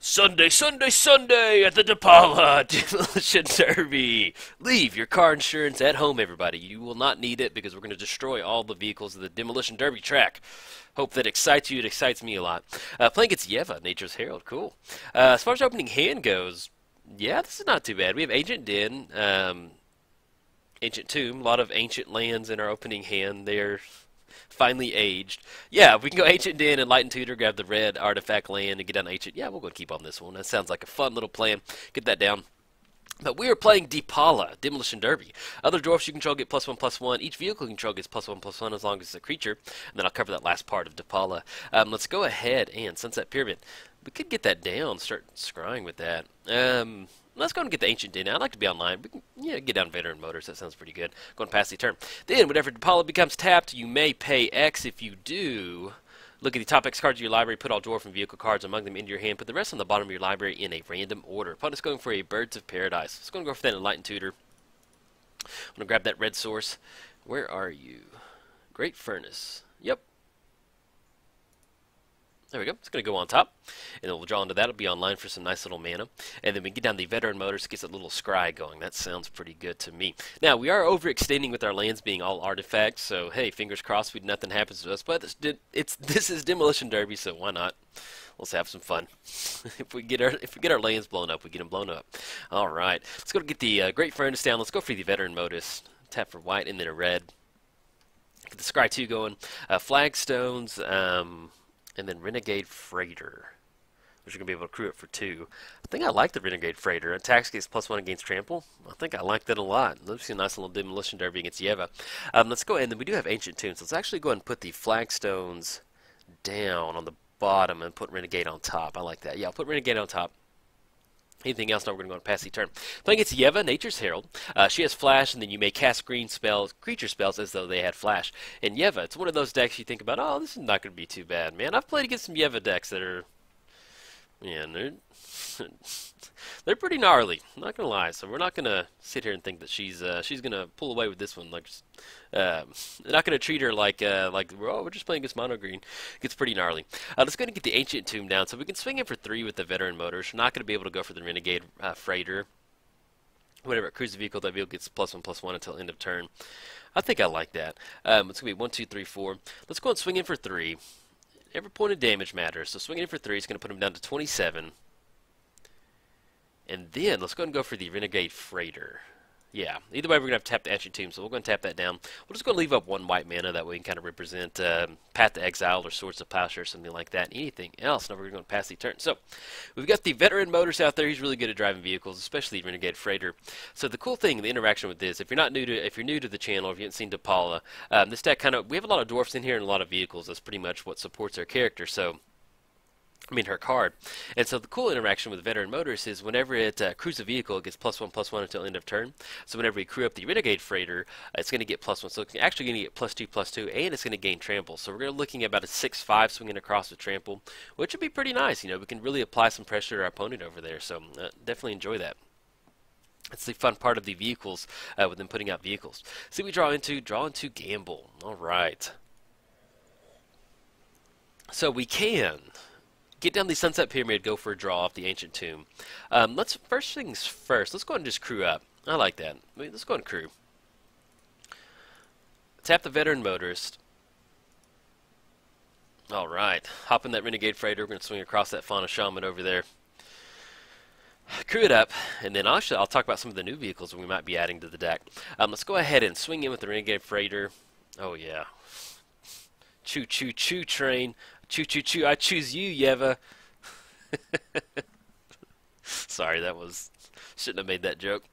Sunday, Sunday, Sunday at the Depala Demolition Derby. Leave your car insurance at home, everybody. You will not need it because we're going to destroy all the vehicles of the Demolition Derby track. Hope that excites you. It excites me a lot. Playing against Yeva, Nature's Herald. Cool. As far as opening hand goes, yeah, this is not too bad. We have Ancient Den, Ancient Tomb, a lot of ancient lands in our opening hand. They're finally aged. Yeah, we can go Ancient Den and Light Tutor, grab the red artifact land and get down to Ancient. Yeah, we'll go keep on this one. That sounds like a fun little plan. Get that down. But we are playing Depala, Demolition Derby. Other dwarfs you control get +1/+1. Each vehicle you control gets +1/+1 as long as it's a creature. And then I'll cover that last part of Depala. Let's go ahead and Sunset Pyramid. We could get that down, start scrying with that. Let's go and get the Ancient Den. I'd like to be online. We can, get down Veteran Motors. That sounds pretty good. Going past the turn. Then, whenever Depala becomes tapped, you may pay X. If you do, look at the top X cards of your library, put all dwarf and vehicle cards among them into your hand, put the rest on the bottom of your library in a random order. Opponent's going for a Birds of Paradise. Let's go and go for that Enlightened Tutor. I'm going to grab that red source. Where are you? Great Furnace. Yep. There we go. It's going to go on top. And then we'll draw into that. It'll be online for some nice little mana. And then we get down the Veteran Motors, gets a little scry going. That sounds pretty good to me. Now, we are overextending with our lands being all artifacts. So, hey, fingers crossed nothing happens to us. But this is Demolition Derby, so why not? Let's have some fun. If we get our lands blown up, we get them blown up. All right. Let's go get the Great Furnace down. Let's go for the Veteran Motors. Tap for white and then a red. Get the scry 2 going. Flagstones, and then Renegade Freighter, which you're going to be able to crew it for 2. I think I like the Renegade Freighter. Attacks gets +1 against Trample. I think I like that a lot. Let's see a nice little Demolition Derby against Yeva. Let's go ahead, and then we do have Ancient Tombs. So let's actually go ahead and put the Flagstones down on the bottom and put Renegade on top. I like that. Yeah, I'll put Renegade on top. Anything else? Now we're going to go and pass the turn. Playing against Yeva, Nature's Herald. She has Flash, and then you may cast green spells, creature spells, as though they had Flash. And Yeva, it's one of those decks you think about, oh, this is not going to be too bad, man. I've played against some Yeva decks that are, yeah, they're pretty gnarly. I'm not going to lie. So we're not going to sit here and think that she's going to pull away with this one. Like, they're not going to treat her like oh, we're just playing against mono green. It gets pretty gnarly. Let's go ahead and get the Ancient Tomb down. So we can swing in for 3 with the Veteran Motors. We're not going to be able to go for the Renegade Freighter. Whenever it cruises a vehicle, that vehicle gets +1/+1 until end of turn. I think I like that. It's going to be 1, 2, 3, 4. Let's go and swing in for 3. Every point of damage matters. So swinging in for 3 is going to put him down to 27. And then let's go ahead and go for the Renegade Freighter. Yeah, either way we're going to have to tap the Ancient Tomb, so we're going to tap that down. We're just going to leave up 1 white mana, that way we can kind of represent Path to Exile or Swords of Plowshare or something like that. Anything else? Now we're going to pass the turn. So, we've got the Veteran Motors out there. He's really good at driving vehicles, especially the Renegade Freighter. So the cool thing, the interaction with this, if you're new to the channel, or if you haven't seen Depala, this deck we have a lot of dwarfs in here and a lot of vehicles. That's pretty much what supports our character. So, her card. And so the cool interaction with Veteran Motors is whenever it crews a vehicle, it gets +1/+1 until end of turn. So whenever we crew up the Renegade Freighter, it's going to get +1. So it's actually going to get +2/+2, and it's going to gain Trample. So we're looking at about a 6/5 swinging across with Trample, which would be pretty nice. We can really apply some pressure to our opponent over there. So definitely enjoy that. That's the fun part of the vehicles with them putting out vehicles. See what we draw into Gamble. All right. So we can get down the Sunset Pyramid, go for a draw off the Ancient Tomb. First things first, let's go ahead and just crew up. I like that. Let's go ahead and crew. Tap the Veteran Motorist. Alright, hop in that Renegade Freighter. We're going to swing across that Fauna Shaman over there. Crew it up, and then I'll talk about some of the new vehicles we might be adding to the deck. Let's go ahead and swing in with the Renegade Freighter. Oh yeah. Choo choo choo train. Choo choo choo, I choose you, Yeva. Sorry, shouldn't have made that joke.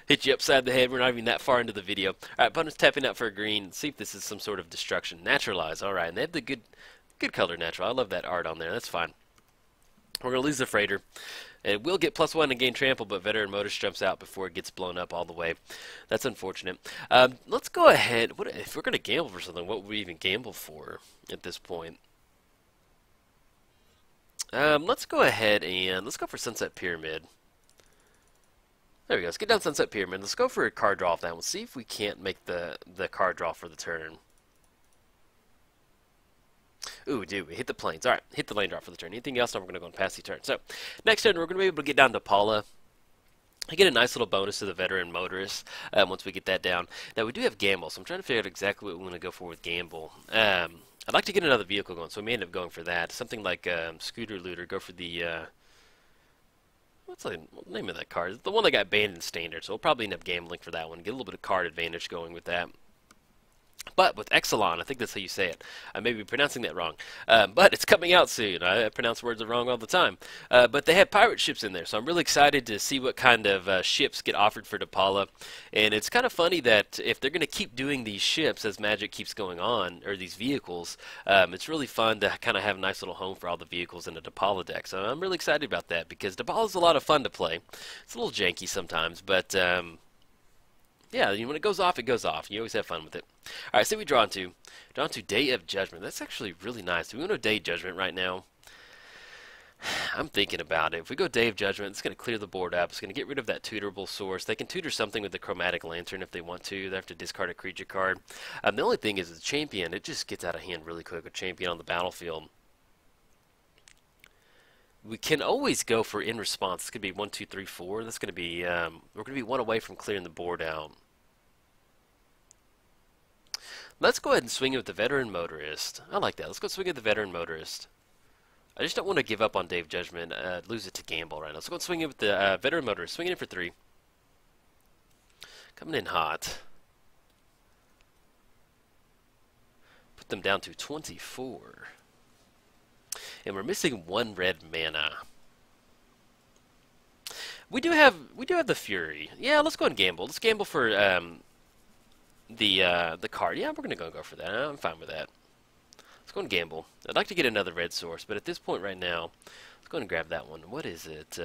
Hit you upside the head. We're not even that far into the video. Alright, opponent's tapping out for a green. Let's see if this is some sort of destruction. Naturalize, alright, and they have the good color natural. I love that art on there, that's fine. We're going to lose the Freighter. It will get +1 and gain Trample, but Veteran Motors jumps out before it gets blown up all the way. That's unfortunate. Let's go ahead. If we're going to gamble for something, what would we even gamble for at this point? Let's go ahead and let's go for Sunset Pyramid. There we go. Let's get down Sunset Pyramid. Let's go for a card draw off that. We'll see if we can't make the card draw for the turn. Ooh, we do. We hit the plains. All right, hit the lane drop for the turn. Anything else? No, we're going to go and pass the turn. So, next turn, we're going to be able to get down to Depala. I get a nice little bonus to the veteran motorist once we get that down. Now, we do have Gamble, so I'm trying to figure out exactly what we want to go for with Gamble. I'd like to get another vehicle going, so we may end up going for that. Something like Scooter Looter. Go for the... what's the name of that card? It's the one that got banned in Standard, so we'll probably end up gambling for that one. Get a little bit of card advantage going with that. But with Exelon, I think that's how you say it. I may be pronouncing that wrong. But it's coming out soon. I pronounce words wrong all the time. But they have pirate ships in there, so I'm really excited to see what kind of ships get offered for Depala. And it's kind of funny that if they're going to keep doing these ships as Magic keeps going on, or these vehicles, it's really fun to kind of have a nice little home for all the vehicles in the Depala deck. So I'm really excited about that because Depala is a lot of fun to play. It's a little janky sometimes, but... yeah, when it goes off, it goes off. You always have fun with it. All right, so we draw into Day of Judgment. That's actually really nice. Do we want to Day of Judgment right now? I'm thinking about it. If we go Day of Judgment, it's going to clear the board up. It's going to get rid of that tutorable source. They can tutor something with the Chromatic Lantern if they want to. They have to discard a creature card. The only thing is the Champion, it just gets out of hand really quick with Champion on the battlefield. We can always go for in response. It's going to be 1, 2, 3, 4. That's going to be we're going to be one away from clearing the board out. Let's go ahead and swing it with the Veteran Motorist. I like that. Let's go swing it with the Veteran Motorist. I just don't want to give up on Day of Judgment, lose it to Gamble right now. Let's go and swing it with the Veteran Motorist. Swing it in for 3. Coming in hot. Put them down to 24. And we're missing 1 red mana. We do have the Fury. Yeah, let's go and gamble. Let's gamble for the card. Yeah, we're gonna go for that. I'm fine with that. Let's go and gamble. I'd like to get another red source, but at this point right now, let's go and grab that one. What is it?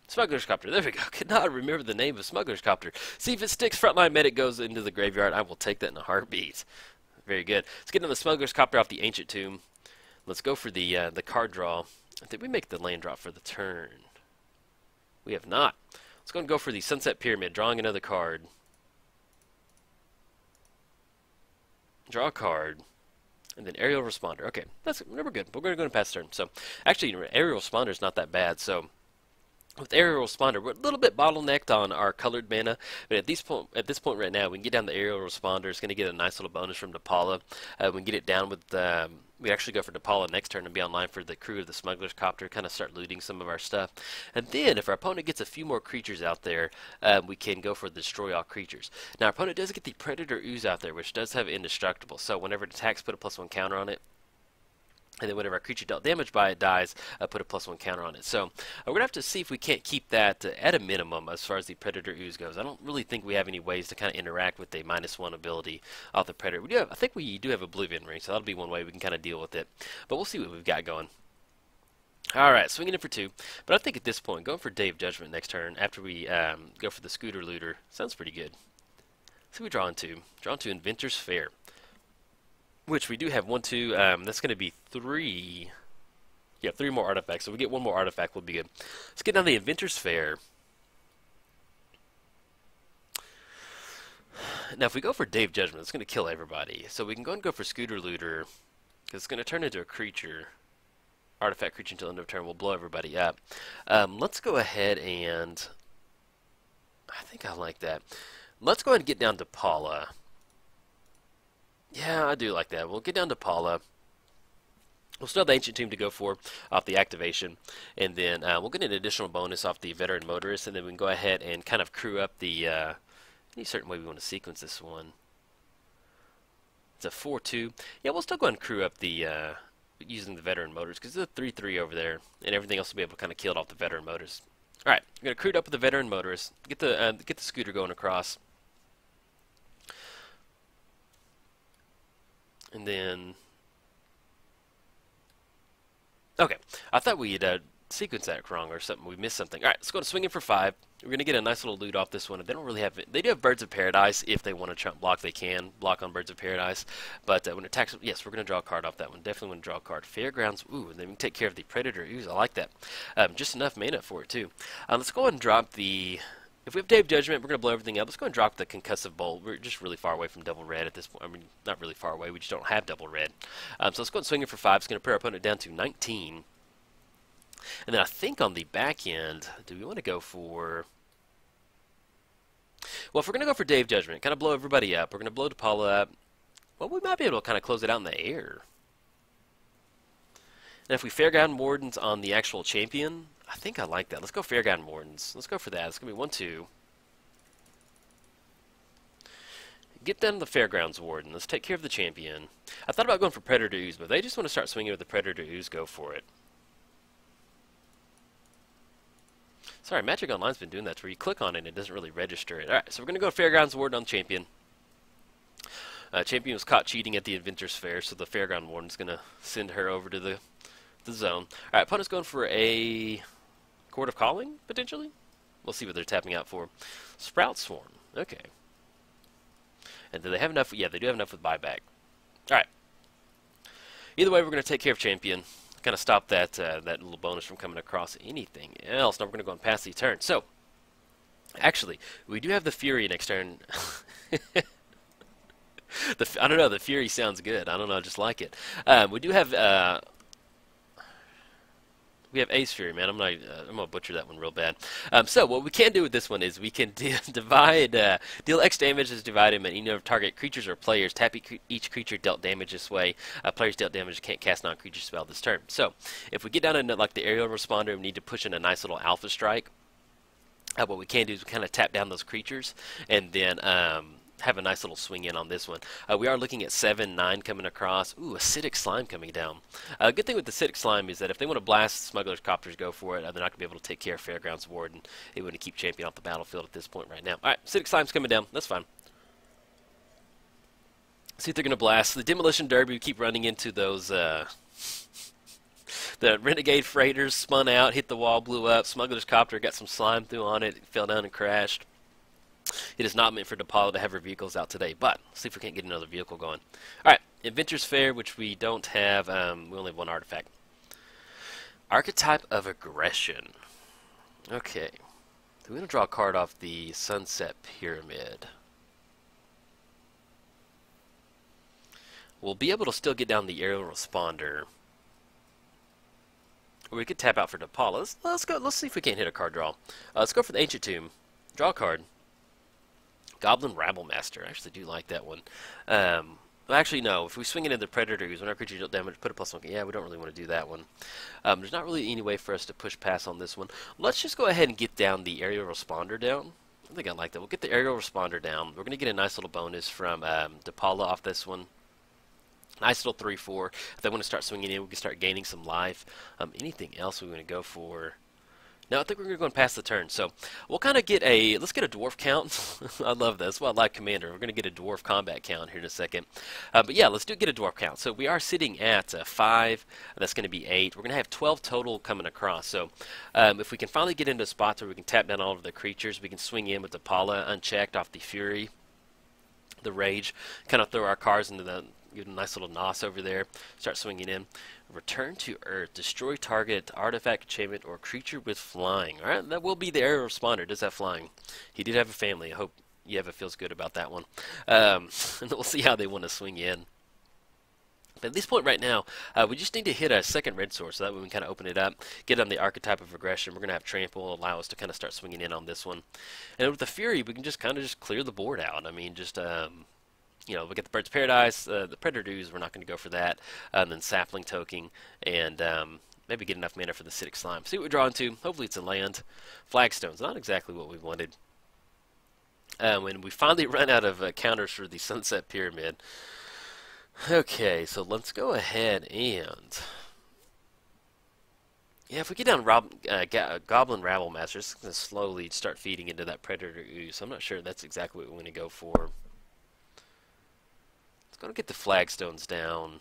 Smuggler's Copter. There we go. Could not remember the name of Smuggler's Copter. See if it sticks. Frontline Medic goes into the graveyard. I will take that in a heartbeat. Very good. Let's get on the Smuggler's Copter off the Ancient Tomb. Let's go for the card draw. Did we make the land drop for the turn? We have not. Let's go and go for the Sunset Pyramid, drawing another card. Draw a card. And then Aerial Responder. Okay, we're good. We're going to go and pass turn. So, actually, Aerial Responder is not that bad. So, with Aerial Responder, we're a little bit bottlenecked on our colored mana, but at this point right now, we can get down the Aerial Responder. It's going to get a nice little bonus from Depala. We can get it down with we actually go for Depala next turn and be online for the crew of the Smuggler's Copter, kind of start looting some of our stuff. And then, if our opponent gets a few more creatures out there, we can go for Destroy All Creatures. Now, our opponent does get the Predator Ooze out there, which does have Indestructible. So, whenever it attacks, put a +1 counter on it. And then whenever a creature dealt damage by it dies, put a +1 counter on it. So we're going to have to see if we can't keep that at a minimum as far as the Predator Ooze goes. I don't really think we have any ways to kind of interact with a -1 ability of the Predator. I think we do have Oblivion Ring, so that'll be one way we can kind of deal with it. But we'll see what we've got going. Alright, swinging in for 2. But I think at this point, going for Day of Judgment next turn after we go for the Scooter Looter sounds pretty good. So we draw into. Draw into Inventor's Fair. Which we do have 1, 2, that's going to be 3. Yeah, 3 more artifacts. So we get 1 more artifact, we'll be good. Let's get down to the Inventor's Fair. Now, if we go for Day of Judgment, it's going to kill everybody. So we can go and go for Scooter Looter, because it's going to turn into a creature. Artifact creature until end of turn will blow everybody up. Let's go ahead and... I think I like that. Let's go ahead and get down to Depala. Yeah, I do like that. We'll get down to Depala. We'll still have the Ancient Tomb to go for off the activation. And then we'll get an additional bonus off the Veteran Motorist. And then we can go ahead and kind of crew up the... any certain way we want to sequence this one. It's a 4-2. Yeah, we'll still go ahead and crew up the... using the Veteran Motors. Because it's a 3-3 over there. And everything else will be able to kind of kill it off the Veteran Motors. Alright, we're going to crew it up with the Veteran Motorist. Get the scooter going across. And then, okay, I thought we had sequenced that wrong or something. We missed something. All right, let's go to swing in for 5. We're going to get a nice little loot off this one. They don't really have, they do have Birds of Paradise. If they want to chump block, they can block on Birds of Paradise. But when it attacks, yes, we're going to draw a card off that one. Definitely want to draw a card. Fairgrounds, ooh, and then we can take care of the Predator Ooze. I like that. Just enough mana for it, too. Let's go ahead and drop the If we have Dave Judgment, we're going to blow everything up. Let's go and drop the Concussive Bolt. We're just really far away from double red at this point. I mean, not really far away. We just don't have double red. So let's go and swing it for 5. It's going to put our opponent down to 19. And then I think on the back end, do we want to go for... Well, if we're going to go for Dave Judgment, kind of blow everybody up, we're going to blow Depala up. Well, we might be able to kind of close it out in the air. And if we Fairground Wardens on the actual champion, I think I like that. Let's go Fairground Wardens. Let's go for that. It's going to be 1, 2. Get down to the Fairgrounds Warden. Let's take care of the champion. I thought about going for Predator Ooze, but if they just want to start swinging with the Predator Ooze, go for it. Sorry, Magic Online's been doing that, where you click on it and it doesn't really register it. Alright, so we're going to go Fairgrounds Warden on champion. Champion was caught cheating at the Inventors Fair, so the Fairground Warden's going to send her over to the zone. Alright, opponent's going for a Court of Calling, potentially? We'll see what they're tapping out for. Sprout Swarm. Okay. And do they have enough? Yeah, they do have enough with buyback. Alright. Either way, we're going to take care of champion. Kind of stop that that little bonus from coming across anything else. Now we're going to go and pass the turn. So, actually, we do have the Fury next turn. I don't know, the Fury sounds good. I don't know, I just like it. We do have we have Ace Fury, man. I'm gonna butcher that one real bad. So what we can do with this one is we can divide, deal X damage as divide him, and either target creatures or players. Tap each creature dealt damage this way. Players dealt damage can't cast non-creature spell this turn. So if we get down into like the aerial responder, we need to push in a nice little alpha strike. What we can do is we kind of tap down those creatures, and then have a nice little swing in on this one. We are looking at 7, 9 coming across. Ooh, Acidic Slime coming down. Good thing with the Acidic Slime is that if they want to blast Smuggler's Copters, go for it. They're not going to be able to take care of Fairgrounds Warden. They want to keep champion off the battlefield at this point right now. Alright, Acidic Slime's coming down. That's fine. See if they're going to blast. The Demolition Derby, we keep running into those... the Renegade Freighters spun out, hit the wall, blew up. Smuggler's Copter got some slime through on it, fell down and crashed. It is not meant for Depala to have her vehicles out today, but let's see if we can't get another vehicle going. Alright, Inventors Fair, which we don't have. We only have one artifact. Archetype of Aggression. Okay. Do we want to draw a card off the Sunset Pyramid? We'll be able to still get down the Aerial Responder. Or we could tap out for Depala. Let's go. Let's see if we can't hit a card draw. Let's go for the Ancient Tomb. Draw a card. Goblin Rabblemaster. I actually do like that one. Well, actually, no. If we swing it into the Predators, when our creature deals damage, put a +1. Yeah, we don't really want to do that one. There's not really any way for us to push pass on this one. Let's just go ahead and get down the Aerial Responder down. I think I like that. We'll get the Aerial Responder down. We're going to get a nice little bonus from Depala off this one. Nice little 3/4. If they want to start swinging in, we can start gaining some life. Anything else we want to go for? No, I think we're going to go and pass the turn. So we'll kind of get a, let's get a dwarf count. I love this. Well, I like Commander. We're going to get a dwarf combat count here in a second. But yeah, let's get a dwarf count. So we are sitting at 5. That's going to be 8. We're going to have 12 total coming across. So if we can finally get into a spot where we can tap down all of the creatures, we can swing in with the Depala unchecked off the Fury, the Rage, kind of throw our cards into the, give a nice little nos over there, start swinging in. Return to Earth. Destroy target artifact, enchantment, or creature with flying. Alright, that will be the Aerial Responder. Does have flying. He did have a family. I hope Yeva feels good about that one. And we'll see how they want to swing in. But at this point right now, we just need to hit a second red source, so that way we can kind of open it up, get on the Archetype of Aggression. We're going to have Trample, allow us to kind of start swinging in on this one. And with the Fury, we can just kind of just clear the board out. I mean, just... you know, we get the Bird's Paradise, the Predators, we're not going to go for that, and then Sapling Toking, and maybe get enough mana for the Acidic Slime. See what we draw into. Hopefully it's a land. Flagstone's not exactly what we wanted. When we finally run out of counters for the Sunset Pyramid. Okay, so let's go ahead and... Yeah, if we get down Goblin Rabblemaster, it's going to slowly start feeding into that Predator Ooze. I'm not sure that's exactly what we want to go for. Going to get the flagstones down.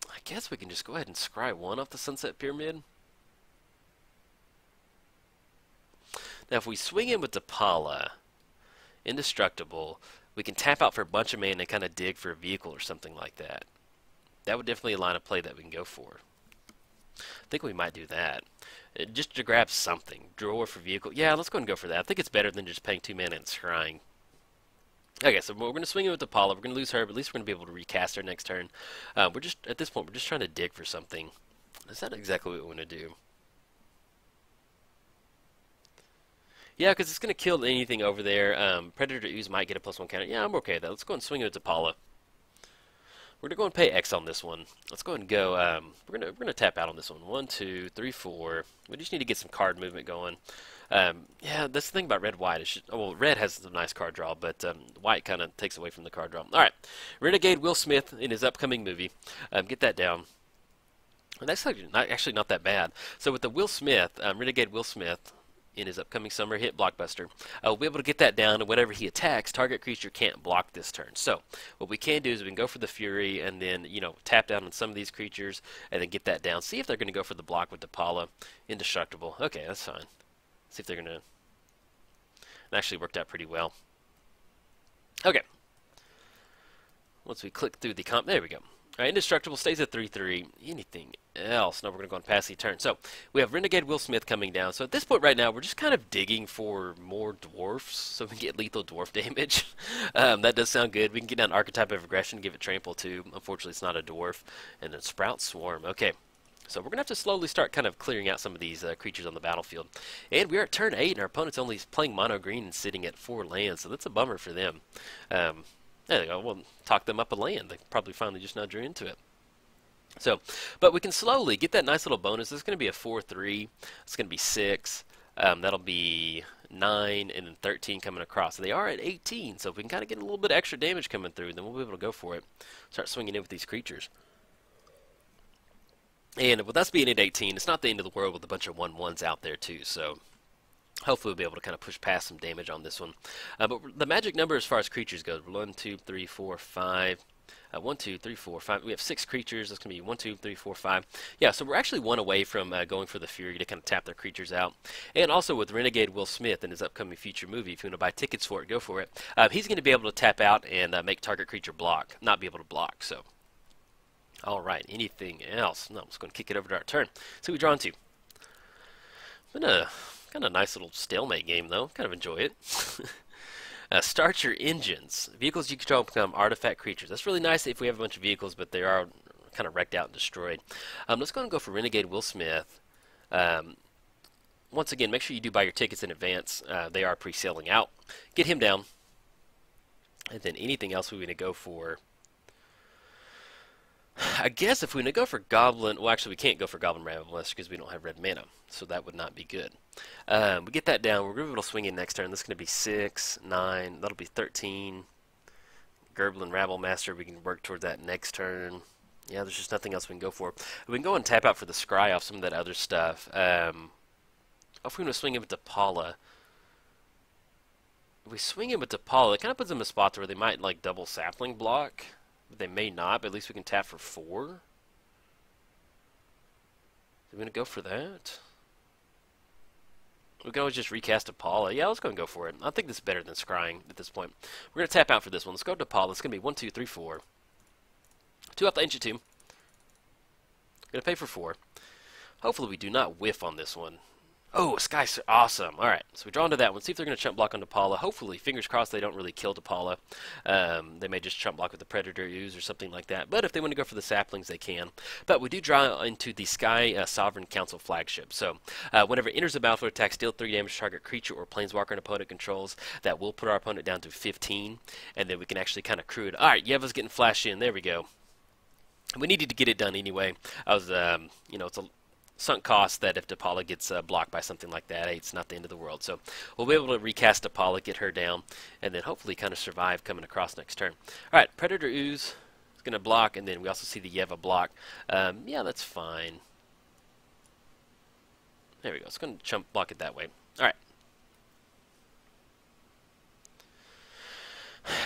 I guess we can just go ahead and scry 1 off the Sunset Pyramid. Now, if we swing in with Depala, Indestructible, we can tap out for a bunch of mana and kind of dig for a vehicle or something like that. That would definitely a line of play that we can go for. I think we might do that. Just to grab something. Drawer for vehicle. Yeah, let's go and go for that. I think it's better than just paying 2 mana and scrying. Okay, so we're going to swing it with Depala. We're going to lose her, but at least we're going to be able to recast her next turn. We're just, at this point, we're just trying to dig for something. Is that exactly what we want to do? Yeah, because it's going to kill anything over there. Predator Ooze might get a +1 counter. Yeah, I'm okay with that. Let's go and swing it with Depala. We're gonna go and pay X on this one. Let's go and go. We're gonna tap out on this one. 1, 2, 3, 4. We just need to get some card movement going. Yeah, that's the thing about red white. It's just, well, red has some nice card draw, but white kind of takes away from the card draw. All right, Renegade Will Smith in his upcoming movie. Get that down. And that's actually not that bad. So with the Will Smith, Renegade Will Smith, in his upcoming summer hit blockbuster, we'll be able to get that down, and whenever he attacks, target creature can't block this turn. So what we can do is we can go for the Fury and then, you know, tap down on some of these creatures and then get that down. See if they're going to go for the block with Depala. Indestructible. Okay, that's fine. See if they're going to... It actually worked out pretty well. Okay. Once we click through the comp... There we go. Alright, Indestructible stays at 3/3. Anything else? No, we're going to go and pass the turn. So, we have Renegade Will Smith coming down. So, at this point right now, we're just kind of digging for more dwarfs so we can get lethal dwarf damage. That does sound good. We can get down Archetype of Aggression, give it trample too. Unfortunately, it's not a dwarf. And then Sprout Swarm. Okay. So, we're going to have to slowly start kind of clearing out some of these creatures on the battlefield. And we are at turn 8, and our opponent's only playing mono green and sitting at 4 lands. So, that's a bummer for them. There they go. We'll talk them up a land. They probably finally just now drew into it. So, but we can slowly get that nice little bonus. This is going to be a 4/3. It's going to be 6. That'll be 9 and then 13 coming across. So they are at 18. So if we can kind of get a little bit of extra damage coming through, then we'll be able to go for it. Start swinging in with these creatures. And with us being at 18, it's not the end of the world with a bunch of 1/1s out there too. So hopefully we'll be able to kind of push past some damage on this one. But the magic number as far as creatures goes, 1, 2, 3, 4, 5. 1, 2, 3, 4, 5. We have 6 creatures. That's going to be 1, 2, 3, 4, 5. Yeah, so we're actually 1 away from going for the Fury to kind of tap their creatures out. And also with Renegade Will Smith in his upcoming future movie, if you want to buy tickets for it, go for it. He's going to be able to tap out and make target creature block, not be able to block. So, all right. Anything else? No, I'm just going to kick it over to our turn. So we draw into. Been a kind of nice little stalemate game though. Kind of enjoy it. Start your engines. Vehicles you control become artifact creatures. That's really nice if we have a bunch of vehicles, but they are kind of wrecked out and destroyed. Let's go and go for Renegade Will Smith. Once again, make sure you do buy your tickets in advance. They are pre-selling out. Get him down. And then anything else we want to go for. I guess if we want to go for Goblin, well actually we can't go for Goblin Ravenless because we don't have red mana, so that would not be good. We get that down, we're going to be able to swing in next turn. This is going to be 6, 9, that'll be 13. Gerblin Rabble Master, we can work towards that next turn. Yeah, there's just nothing else we can go for. We can go and tap out for the Scry off some of that other stuff. If we want to swing in with Depala, if we swing in with Depala, it kind of puts them in a spot where they might like double sapling block. They may not, but at least we can tap for 4. Are we going to go for that? We can always just recast Depala. Yeah, let's go and go for it. I think this is better than scrying at this point. We're going to tap out for this one. Let's go to Depala. It's going to be 1, 2, 3, 4. 2 off the Ancient Tomb. Going to pay for 4. Hopefully we do not whiff on this one. Oh, Sky's awesome. Alright, so we draw into that one. See if they're going to chump block on Depala. Hopefully, fingers crossed they don't really kill Depala. They may just chump block with the Predator Ooze or something like that. But if they want to go for the saplings, they can. But we do draw into the Sky Sovereign Council Flagship. So, whenever it enters the battlefield, attack, deal 3 damage to target creature or planeswalker an opponent controls. That will put our opponent down to 15. And then we can actually kind of crew it. Alright, Yeva's getting flashed in. There we go. We needed to get it done anyway. I was, you know, it's a sunk cost that if Depala gets blocked by something like that, hey, it's not the end of the world. So we'll be able to recast Depala, get her down, and then hopefully kind of survive coming across next turn. All right, Predator Ooze is going to block, and then we also see the Yeva block. Yeah, that's fine. There we go. It's going to chump block it that way. All right.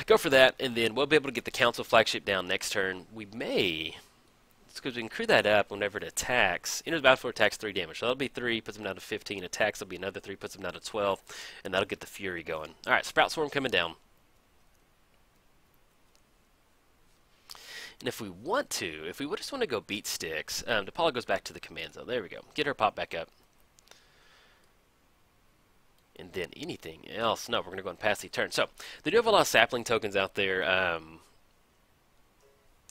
Go for that, and then we'll be able to get the Council Flagship down next turn. We may... because we can crew that up whenever it attacks. Enters the battlefield, attacks 3 damage. So that'll be 3, puts them down to 15. Attacks will be another 3, puts them down to 12. And that'll get the Fury going. Alright, Sprout Swarm coming down. And if we want to, if we just want to go beat sticks, Depala goes back to the command zone. There we go. Get her pop back up. And then anything else? No, we're going to go and pass the turn. So, they do have a lot of sapling tokens out there.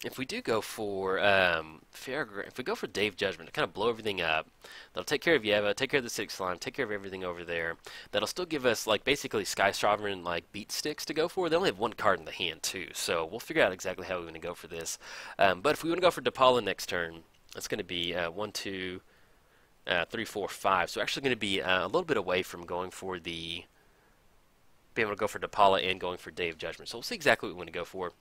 If we do go for if we go for Dave Judgment to kind of blow everything up, that'll take care of Yeva, take care of the Six Slime, take care of everything over there. That'll still give us like basically Sky Sovereign like beat sticks to go for. They only have one card in the hand too, so we'll figure out exactly how we want to go for this. But if we want to go for Depala next turn, it's going to be 1, 2, 3, 4, 5. So we're actually going to be a little bit away from going for be able to go for Depala and going for Dave Judgment. So we'll see exactly what we want to go for.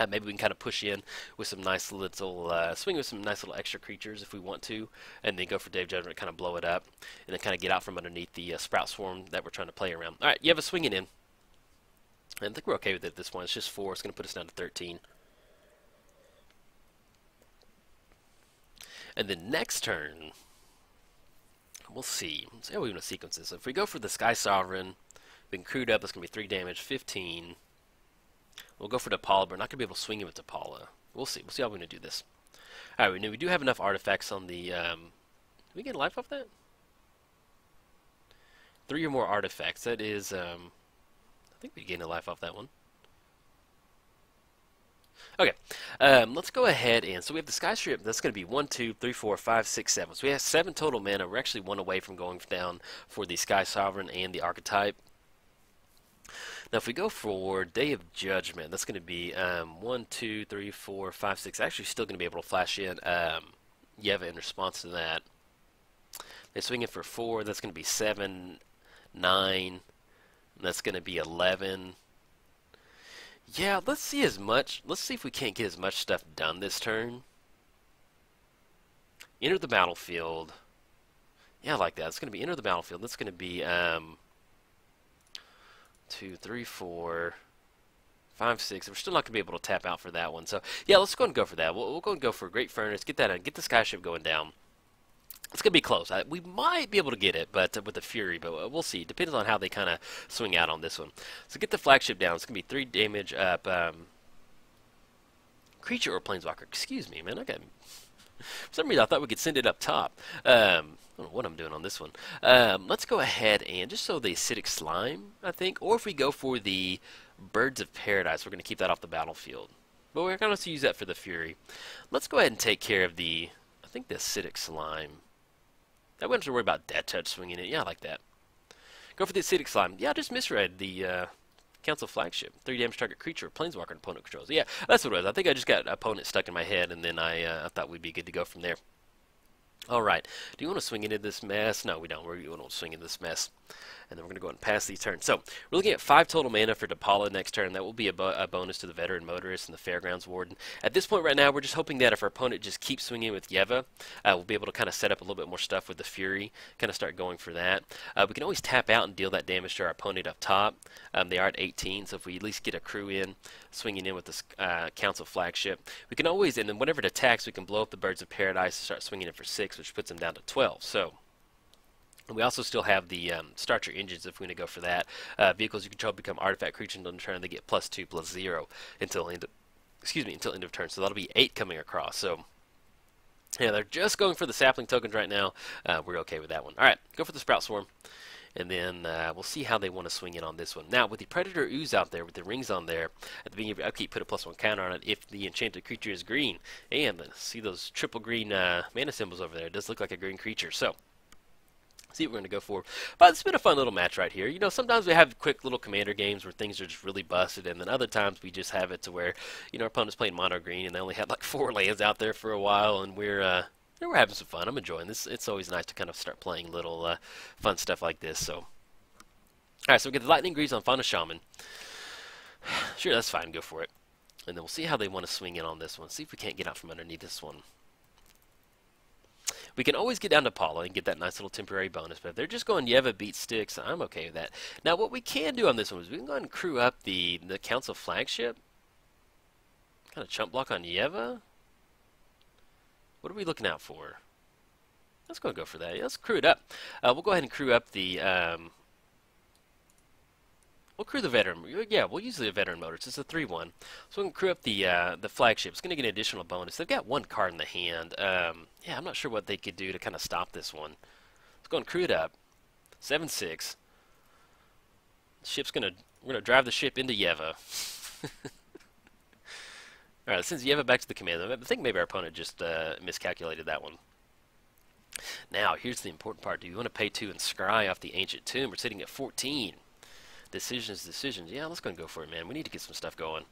Maybe we can kind of push in with some nice little, swing with some nice little extra creatures if we want to, and then go for Dave Judgment, kind of blow it up, and then kind of get out from underneath the Sprout Swarm that we're trying to play around. Alright, Yeva swinging in. And I think we're okay with it at this point. It's just 4. It's going to put us down to 13. And then next turn, we'll see. Let's see how we want to sequence this. So if we go for the Sky Sovereign, we can crude up. It's going to be 3 damage, 15. We'll go for Depala, but we're not going to be able to swing him with Depala. We'll see. We'll see how we're going to do this. Alright, we do have enough artifacts on the... Did we get life off that? 3 or more artifacts. That is... I think we gained a life off that one. Okay, let's go ahead and... So we have the Sky Strip. That's going to be 1, 2, 3, 4, 5, 6, 7. So we have 7 total mana. We're actually 1 away from going down for the Sky Sovereign and the Archetype. Now, if we go for Day of Judgment, that's going to be 1, 2, 3, 4, 5, 6. Actually, still going to be able to flash in Yeva in response to that. They swing it for 4. That's going to be 7, 9. That's going to be 11. Yeah, let's see as much. Let's see if we can't get as much stuff done this turn. Enter the battlefield. Yeah, I like that. It's going to be enter the battlefield. That's going to be 2, 3, 4, 5, 6. We're still not going to be able to tap out for that one. So, yeah, let's go and go for that. We'll go and go for a Great Furnace. Get that in. Get the Skyship going down. It's going to be close. We might be able to get it, but with the Fury, but we'll see. Depends on how they kind of swing out on this one. So get the Flagship down. It's going to be 3 damage up. Creature or Planeswalker. Excuse me, man. For some reason, I thought we could send it up top. I don't know what I'm doing on this one. Let's go ahead and just so the Acidic Slime, I think, or if we go for the Birds of Paradise, we're going to keep that off the battlefield. But we're going to use that for the Fury. Let's go ahead and take care of the, I think, the Acidic Slime. I wouldn't have to worry about Death Touch swinging it. Yeah, I like that. Go for the Acidic Slime. Yeah, I just misread the Council Flagship. 3 damage target creature, Planeswalker, and opponent controls. Yeah, that's what it was. I think I just got opponent stuck in my head, and then I thought we'd be good to go from there. Alright, do you want to swing into this mess? No, we don't. We don't swing into this mess. And then we're going to go ahead and pass these turns. So, we're looking at 5 total mana for Depala next turn. That will be a bonus to the Veteran Motorist and the Fairgrounds Warden. At this point right now, we're just hoping that if our opponent just keeps swinging with Yeva, we'll be able to kind of set up a little bit more stuff with the Fury, kind of start going for that. We can always tap out and deal that damage to our opponent up top. They are at 18, so if we at least get a crew in, swinging in with the Council Flagship, we can always, and then whenever it attacks, we can blow up the Birds of Paradise and start swinging in for 6, which puts them down to 12. So, we also still have the Start Your Engines if we want to go for that. Vehicles you control become artifact creatures on turn. They get +2/+0 until end of turn. So that'll be 8 coming across. So yeah, they're just going for the sapling tokens right now. We're okay with that one. All right, go for the Sprout Swarm. And then we'll see how they want to swing in on this one. Now, with the Predator Ooze out there, with the rings on there, at the beginning of your upkeep, put a +1 counter on it if the enchanted creature is green. And see those triple green mana symbols over there. It does look like a green creature. So, see what we're going to go for. But it's been a fun little match right here. You know, sometimes we have quick little commander games where things are just really busted, and then other times we just have it to where, you know, our opponent's playing mono green, and they only had like 4 lands out there for a while, and we're having some fun. I'm enjoying this. It's always nice to kind of start playing little fun stuff like this. So, all right, so we get the Lightning Greaves on Fauna Shaman. Sure, that's fine. Go for it. And then we'll see how they want to swing in on this one. See if we can't get out from underneath this one. We can always get down to Depala and get that nice little temporary bonus, but if they're just going Yeva beat sticks, I'm okay with that. Now, what we can do on this one is we can go ahead and crew up the Council Flagship. Kind of chump block on Yeva. What are we looking out for? Let's go and go for that. Let's crew it up. We'll go ahead and crew up the... we'll We'll crew the veteran. Yeah, we'll use the veteran motors. It's a 3-1. So we can crew up the flagship. It's going to get an additional bonus. They've got one card in the hand. Yeah, I'm not sure what they could do to kind of stop this one. Let's go and crew it up. 7-6. We're gonna drive the ship into Yeva. All right, since Yeva back to the command. I think maybe our opponent just miscalculated that one. Now, here's the important part. Do you want to pay 2 and scry off the ancient tomb? We're sitting at 14. Decisions. Yeah, let's go and go for it, man. We need to get some stuff going.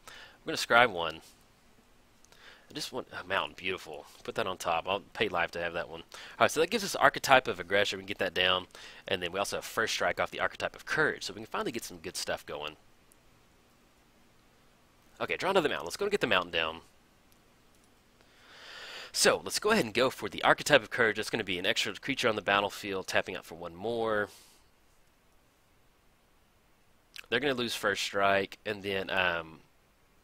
We're going to scry 1. I just want a mountain. Beautiful. Put that on top. I'll pay live to have that one. All right, so that gives us archetype of aggression. We can get that down. And then we also have first strike off the archetype of courage. So we can finally get some good stuff going. Okay, draw another mountain. Let's go and get the mountain down. So, let's go ahead and go for the archetype of courage. That's going to be an extra creature on the battlefield, tapping out for 1 more. They're going to lose first strike, and then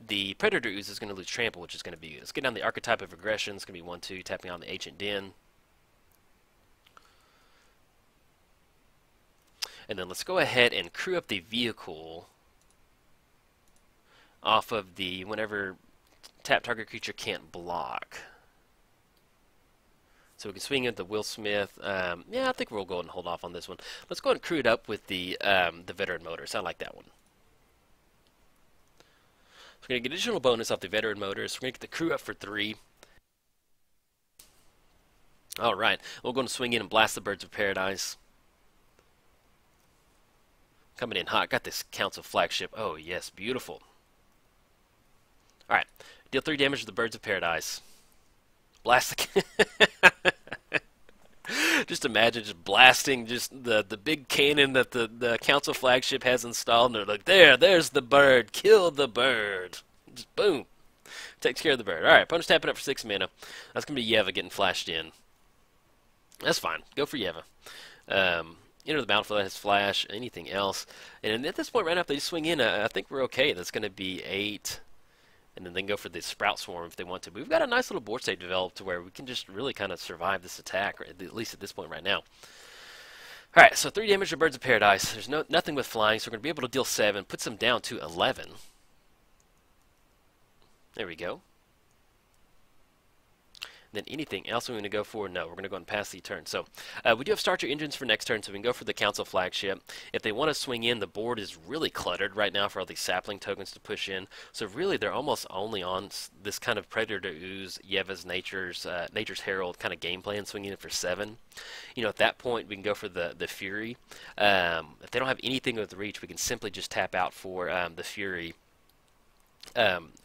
the Predator Ooze is going to lose trample, which is going to be good. Let's get down the archetype of aggression. It's going to be 1-2, tapping on the ancient den. And then let's go ahead and crew up the vehicle off of the whenever tap target creature can't block. So we can swing into Will Smith. Yeah, I think we'll go ahead and hold off on this one. Let's go ahead and crew it up with the veteran motors. I like that one. We're going to get additional bonus off the veteran motors. We're going to get the crew up for 3. All right, we're going to swing in and blast the Birds of Paradise. Coming in hot. Got this Council Flagship. Oh, yes, beautiful. All right, deal 3 damage to the Birds of Paradise. Blast the... Just imagine just blasting just the big cannon that the Council Flagship has installed, and they're like, there's the bird. Kill the bird. Just boom. Takes care of the bird. All right, opponent's tapping up for 6 mana. That's going to be Yeva getting flashed in. That's fine. Go for Yeva. Enter the battlefield that has flash. Anything else. And at this point, right now, if they swing in, I think we're okay. That's going to be 8. And then they can go for the Sprout Swarm if they want to. But we've got a nice little board state developed to where we can just really kind of survive this attack, at least at this point right now. Alright, so 3 damage to Birds of Paradise. There's nothing with flying, so we're going to be able to deal 7. Puts them down to 11. There we go. Then anything else we're going to go for? No, we're going to go and pass the turn. So we do have starter engines for next turn, so we can go for the Council Flagship. If they want to swing in, the board is really cluttered right now for all these sapling tokens to push in. So really, they're almost only on this kind of Predator Ooze, Yeva's Nature's Herald kind of game plan, swinging in for 7. You know, at that point, we can go for the Fury. If they don't have anything with reach, we can simply just tap out for the Fury.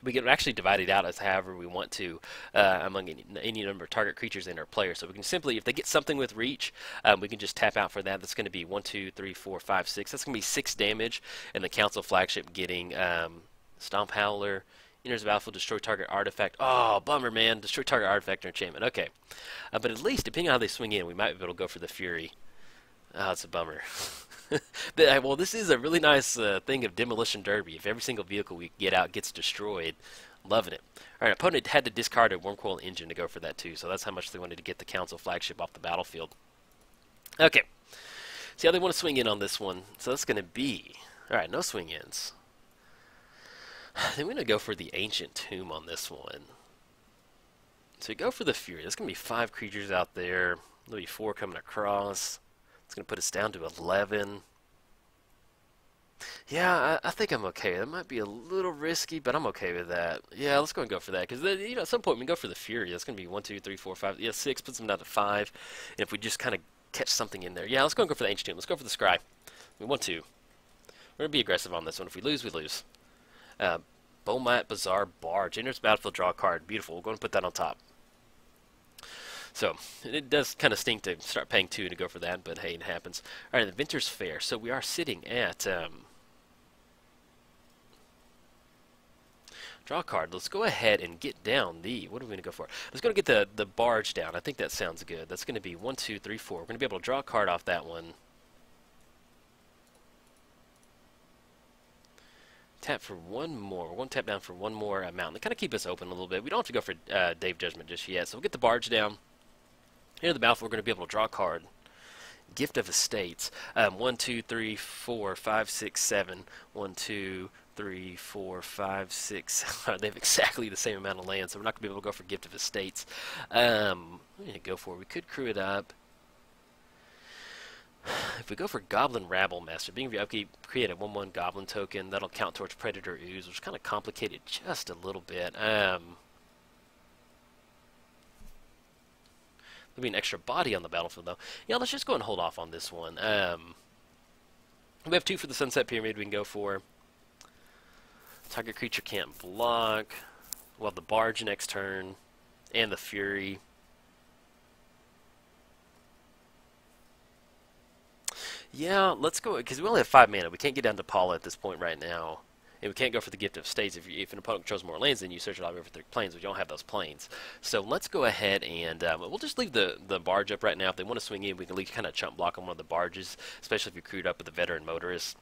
We can actually divide it out as however we want to among any number of target creatures in our player. So we can simply, if they get something with reach, we can just tap out for that. That's going to be 1, 2, 3, 4, 5, 6. That's going to be 6 damage, and the Council Flagship getting Stomp Howler. Enters the battlefield, destroy target artifact. Oh, bummer, man. Destroy target artifact or enchantment. Okay. But at least, depending on how they swing in, we might be able to go for the Fury. Oh, it's a bummer. Well, this is a really nice thing of Demolition Derby. If every single vehicle we get out gets destroyed, loving it. All right, opponent had to discard a Wormcoil Engine to go for that too, so that's how much they wanted to get the Council Flagship off the battlefield. Okay, see how they want to swing in on this one. So that's going to be, all right, no swing ins. Then we're going to go for the Ancient Tomb on this one. So we go for the Fury. There's going to be 5 creatures out there. There'll be 4 coming across. It's going to put us down to 11. Yeah, I think I'm okay. That might be a little risky, but I'm okay with that. Yeah, let's go and go for that. Because, you know, at some point we can go for the Fury. That's going to be 1, 2, 3, 4, 5. Yeah, 6 puts them down to 5. And if we just kind of catch something in there. Yeah, let's go and go for the Ancient Tomb. Let's go for the Scry. We want to. We're going to be aggressive on this one. If we lose, we lose. Beaumont Bazaar Barge. Enters battlefield, draw a card. Beautiful. We're going to put that on top. So, it does kind of stink to start paying 2 to go for that, but hey, it happens. Alright, the Venter's Fair. So we are sitting at... draw a card. Let's go ahead and get down the... What are we going to go for? Let's go get the barge down. I think that sounds good. That's going to be 1, 2, 3, 4. We're going to be able to draw a card off that one. Tap for 1 more. We're going to tap down for 1 more mountain. They kind of keep us open a little bit. We don't have to go for Dave Judgment just yet. So we'll get the barge down. Into the battlefield, we're going to be able to draw a card. Gift of Estates. 1, 2, 3, 4, 5, 6, 7. 1, 2, 3, 4, 5, 6. They have exactly the same amount of land, so we're not going to be able to go for Gift of Estates. We need to go for it. We could crew it up. If we go for Goblin Rabble Master, being upkeep, create a 1/1 Goblin token, that'll count towards Predator Ooze, which is kind of complicated just a little bit. There'll be an extra body on the battlefield, though. Yeah, let's just go and hold off on this one. We have 2 for the Sunset Pyramid we can go for. Target creature can't block. We'll have the Barge next turn, and the Fury. Yeah, let's go, because we only have 5 mana. We can't get down to Depala at this point right now. And we can't go for the Gift of States. If an opponent controls more lands, then you search it all over 3 planes. We don't have those planes. So let's go ahead and we'll just leave the Barge up right now. If they want to swing in, we can at least kind of chump block on one of the barges, especially if you crewed up with the Veteran Motorist.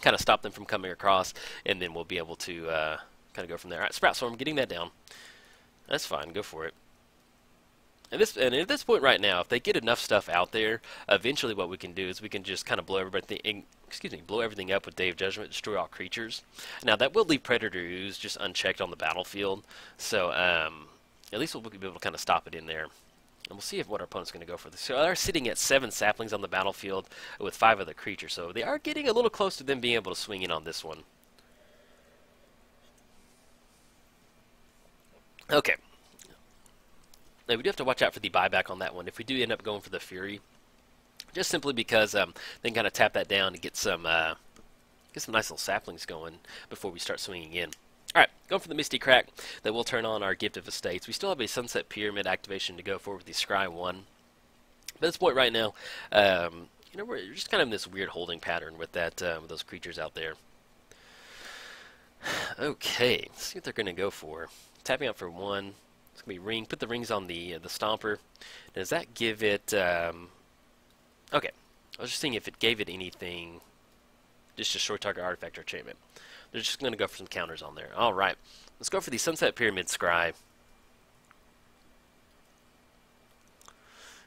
Kind of stop them from coming across, and then we'll be able to kind of go from there. All right, Sprout Storm, getting that down. That's fine. Go for it. And at this point right now, if they get enough stuff out there, eventually what we can do is we can just kind of blow everything up with Day of Judgment, destroy all creatures. Now that will leave Predator Ooze just unchecked on the battlefield, so at least we'll be able to kind of stop it in there. And we'll see what our opponent's going to go for. So they're sitting at 7 saplings on the battlefield with 5 other creatures, so they are getting a little close to them being able to swing in on this one. Okay. Now, we do have to watch out for the buyback on that one. If we do end up going for the Fury, just simply because they can kind of tap that down and get some nice little saplings going before we start swinging in. All right, going for the Misty Crack. That will turn on our Gift of Estates. We still have a Sunset Pyramid activation to go for with the Scry 1. But at this point right now, you know, we're just kind of in this weird holding pattern with that with those creatures out there. Okay, let's see what they're going to go for. Tapping out for 1. It's going to be ring. Put the rings on the Stomper. Does that give it... okay. I was just seeing if it gave it anything. Just a short target artifact or enchantment. They're just going to go for some counters on there. Alright. Let's go for the Sunset Pyramid Scry.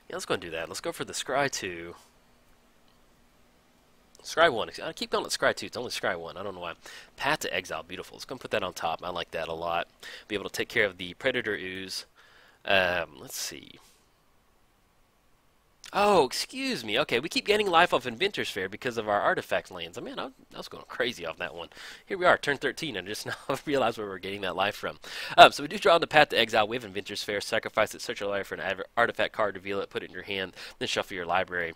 Yeah, let's go and do that. Let's go for the Scry 2. Scry 1. I keep calling it Scry 2. It's only Scry 1. I don't know why. Path to Exile. Beautiful. Let's go and put that on top. I like that a lot. Be able to take care of the Predator Ooze. Let's see. Oh, excuse me. Okay, we keep gaining life off Inventor's Fair because of our artifact lands. I mean, I was going crazy off that one. Here we are, turn 13, and just now realized where we're getting that life from. So we do draw on the Path to Exile. We have Inventor's Fair. Sacrifice it, search your library for an artifact card, reveal it, put it in your hand, then shuffle your library.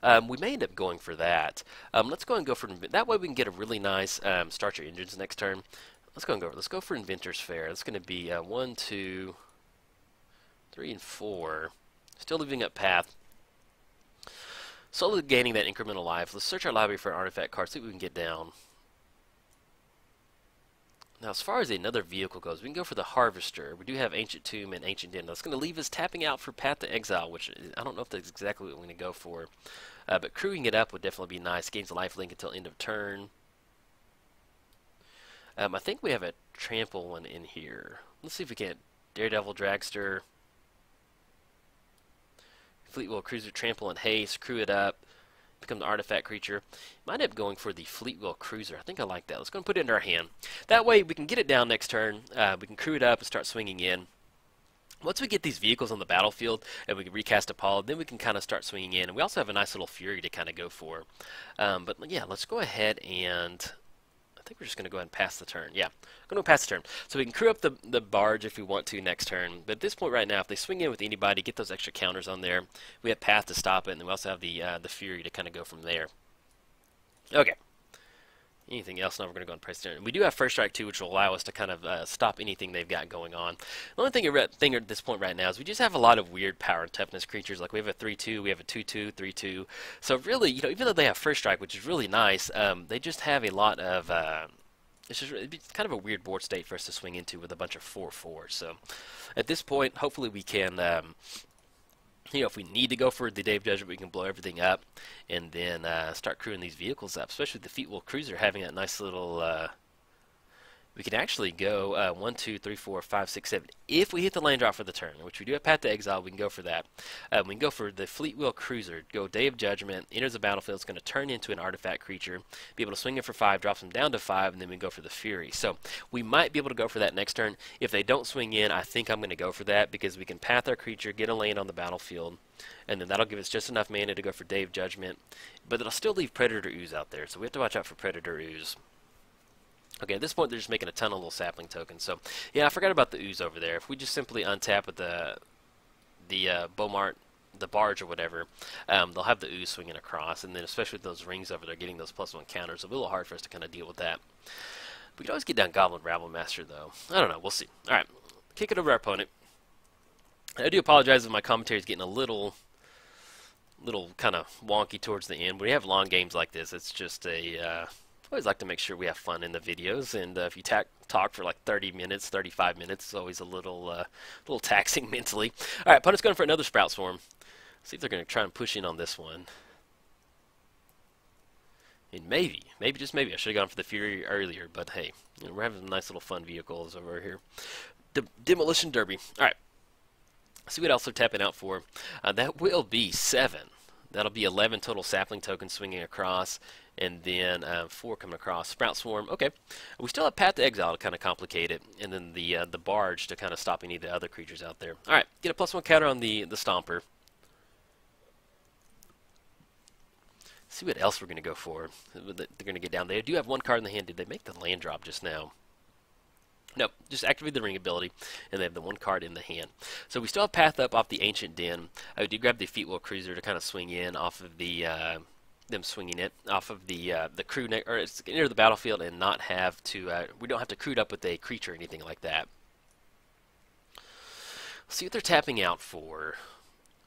We may end up going for that. Let's go and go for that way we can get a really nice start your engines next turn. Let's go for Inventor's Fair. It's going to be 1, 2, 3, and 4. Still leaving up Path. Slowly gaining that incremental life. Let's search our library for an artifact card, see what we can get down. Now, as far as another vehicle goes, we can go for the Harvester. We do have Ancient Tomb and Ancient Den. That's going to leave us tapping out for Path to Exile, which I don't know if that's exactly what we're going to go for. But crewing it up would definitely be nice. Gains a life link until end of turn. I think we have a trample one in here. Let's see if we can. Daredevil, Dragster. Fleetwheel Cruiser, Trample, and Haste. Crew it up. Become the artifact creature. Might end up going for the Fleetwheel Cruiser. I think I like that. Let's go and put it in our hand. That way we can get it down next turn. We can crew it up and start swinging in. Once we get these vehicles on the battlefield and we can recast Depala, then we can kind of start swinging in. And we also have a nice little Fury to kind of go for. But yeah, let's go ahead and... I think we're just going to go ahead and pass the turn. Yeah, going to pass the turn. So we can crew up the barge if we want to next turn. But at this point right now, if they swing in with anybody, get those extra counters on there. We have Path to stop it, and then we also have the Fury to kind of go from there. Okay. Anything else? Now we're going to go and press turn. We do have First Strike too, which will allow us to kind of stop anything they've got going on. The only thing at this point right now is we just have a lot of weird power and toughness creatures. Like we have a 3/2, we have a 2/2, 3/2. So really, you know, even though they have First Strike, which is really nice, they just have a lot of. It's kind of a weird board state for us to swing into with a bunch of 4/4. So at this point, hopefully we can. You know, if we need to go for the Day of Judgment, we can blow everything up and then start crewing these vehicles up, especially the Fleetwheel Cruiser having that nice little We can actually go 1, 2, 3, 4, 5, 6, 7. If we hit the land drop for the turn, which we do have Path to Exile, we can go for that. We can go for the Fleet Wheel Cruiser. Go Day of Judgment, enters the battlefield. It's going to turn into an artifact creature. Be able to swing it for 5, drops them down to 5, and then we go for the Fury. So we might be able to go for that next turn. If they don't swing in, I think I'm going to go for that because we can path our creature, get a land on the battlefield, and then that'll give us just enough mana to go for Day of Judgment. But it'll still leave Predator Ooze out there, so we have to watch out for Predator Ooze. Okay, at this point they're just making a ton of little sapling tokens. So yeah, I forgot about the ooze over there. If we just simply untap with the Beaumont, the barge or whatever, they'll have the ooze swinging across, and then especially with those rings over there, getting those +1 counters, it'll be a little hard for us to kind of deal with that. We could always get down Goblin Rabble Master though. I don't know. We'll see. All right, kick it over to our opponent. I do apologize if my commentary is getting a little kind of wonky towards the end. When we have long games like this, it's just a I always like to make sure we have fun in the videos, and if you talk for like 30 minutes, 35 minutes, it's always a little taxing mentally. All right, opponent's going for another Sprout Swarm. See if they're going to try and push in on this one. And maybe, just maybe, I should have gone for the Fury earlier, but hey, you know, we're having nice little fun vehicles over here. Demolition Derby. All right, let's see what else they're tapping out for. That will be 7. That'll be 11 total sapling tokens swinging across, and then 4 coming across. Sprout Swarm, okay. We still have Path to Exile to kind of complicate it, and then the Barge to kind of stop any of the other creatures out there. All right, get a +1 counter on the Stomper. See what else we're going to go for. They're going to get down. They do have 1 card in the hand. Did they make the land drop just now? Nope, just activate the ring ability, and they have the 1 card in the hand. So we still have Path Up off the Ancient Den. I do grab the Fleet Wheel Cruiser to kind of swing in off of the them swinging it off of the crew or it's near the battlefield, and not have to we don't have to crew it up with a creature or anything like that. Let's see what they're tapping out for.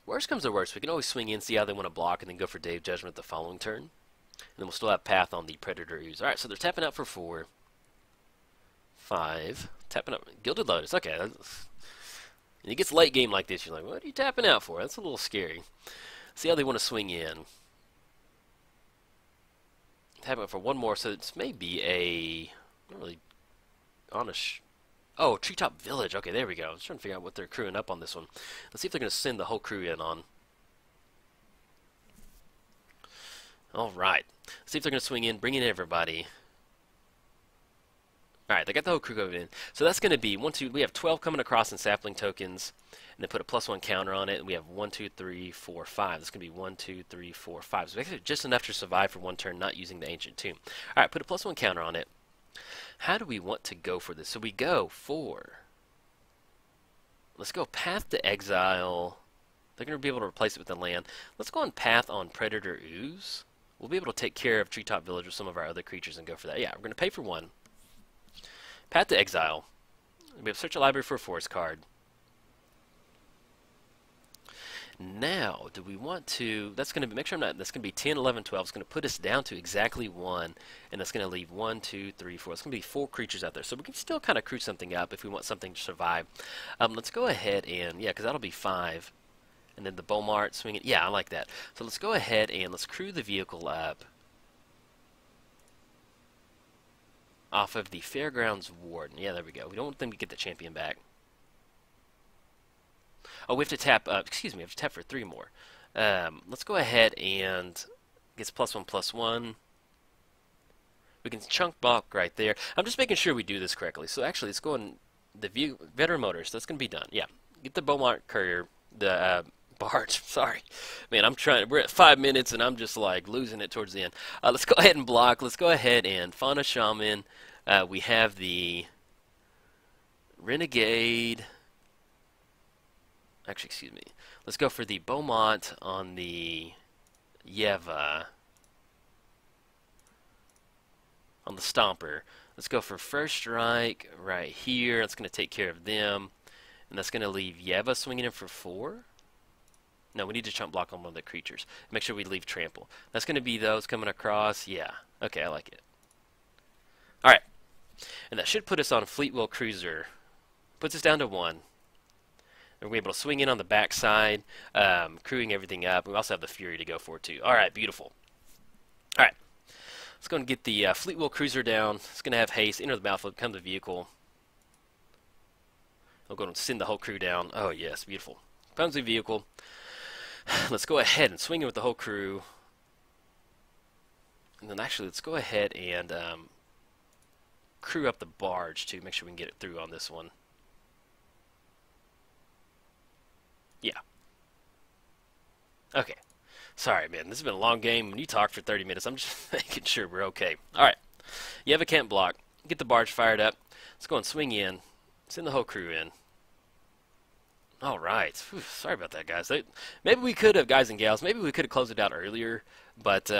Worst comes to worst, we can always swing in, see how they want to block, and then go for Day of Judgment the following turn. And then we'll still have Path on the Predator Ooze. All right, so they're tapping out for 4. 5. Tapping up. Gilded Lotus. Okay. And it gets late game like this. You're like, what are you tapping out for? That's a little scary. See how they want to swing in. Tapping up for 1 more. So it's maybe a... not really honest... oh, Treetop Village. Okay, there we go. I was trying to figure out what they're crewing up on this one. Let's see if they're going to send the whole crew in on. Alright. Let's see if they're going to swing in, bring in everybody. Alright, they got the whole crew going in. So that's going to be 1, 2, we have 12 coming across in sapling tokens, and then put a +1 counter on it, and we have 1, 2, 3, 4, 5. That's going to be 1, 2, 3, 4, 5. So basically just enough to survive for 1 turn, not using the Ancient Tomb. Alright, put a +1 counter on it. How do we want to go for this? So we go for... let's go Path to Exile. They're going to be able to replace it with the land. Let's go on Path on Predator Ooze. We'll be able to take care of Treetop Village with some of our other creatures and go for that. Yeah, we're going to pay for 1. Path to Exile. We have Search a Library for a forest card. Now, do we want to... that's going to be... make sure I'm not... that's going to be 10, 11, 12. It's going to put us down to exactly 1. And that's going to leave 1, 2, 3, 4. It's going to be 4 creatures out there. So we can still kind of crew something up if we want something to survive. Let's go ahead and... yeah, because that'll be 5. And then the Beaumont swinging... yeah, I like that. So let's go ahead and let's crew the vehicle up off of the Fairgrounds Warden. Yeah, there we go. We don't want them to get the champion back. Oh, we have to tap, excuse me, we have to tap for 3 more. Let's go ahead and gets +1/+1. We can chunk block right there. I'm just making sure we do this correctly. So actually, let's go on the Veteran Motors. That's going to be done. Yeah. Get the Beaumont Courier, the Barge. Sorry. Man, I'm trying. We're at 5 minutes, and I'm just like losing it towards the end. Let's go ahead and block. Let's go ahead and Fauna Shaman. We have the Renegade. Actually, excuse me. Let's go for the Beaumont on the Yeva. On the Stomper. Let's go for First Strike right here. That's going to take care of them. And that's going to leave Yeva swinging in for 4. No, we need to chump block on one of the creatures. Make sure we leave Trample. That's going to be those coming across. Yeah. Okay, I like it. Alright. And that should put us on Fleet Wheel Cruiser. Puts us down to 1. And we're able to swing in on the backside, crewing everything up. We also have the Fury to go for, too. Alright, beautiful. Alright. Let's go and get the fleet wheel cruiser down. It's going to have haste. Enter the battlefield. Become the vehicle. I'll go and send the whole crew down. Oh, yes. Beautiful. Becomes the vehicle. Let's go ahead and swing in with the whole crew. And then actually, let's go ahead and crew up the barge, too. Make sure we can get it through on this one. Yeah. Okay. Sorry, man. This has been a long game. When you talk for 30 minutes, I'm just making sure we're okay. All right. Yeva can't block. Get the barge fired up. Let's go and swing in. Send the whole crew in. All right. Whew, sorry about that, guys. Maybe we could have, guys and gals, maybe we could have closed it out earlier. But,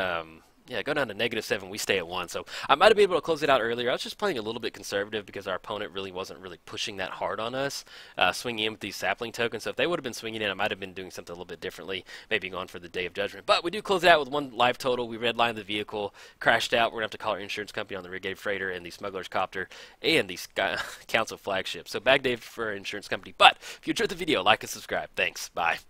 yeah, go down to -7. We stay at 1. So I might have been able to close it out earlier. I was just playing a little bit conservative because our opponent really wasn't pushing that hard on us, swinging in with these sapling tokens. So if they would have been swinging in, I might have been doing something a little bit differently, maybe going for the Day of Judgment. But we do close it out with 1 live total. We redlined the vehicle, crashed out. We're going to have to call our insurance company on the Brigade Freighter and the Smuggler's Copter and the Council Flagship. So bad day for our insurance company. But if you enjoyed the video, like and subscribe. Thanks. Bye.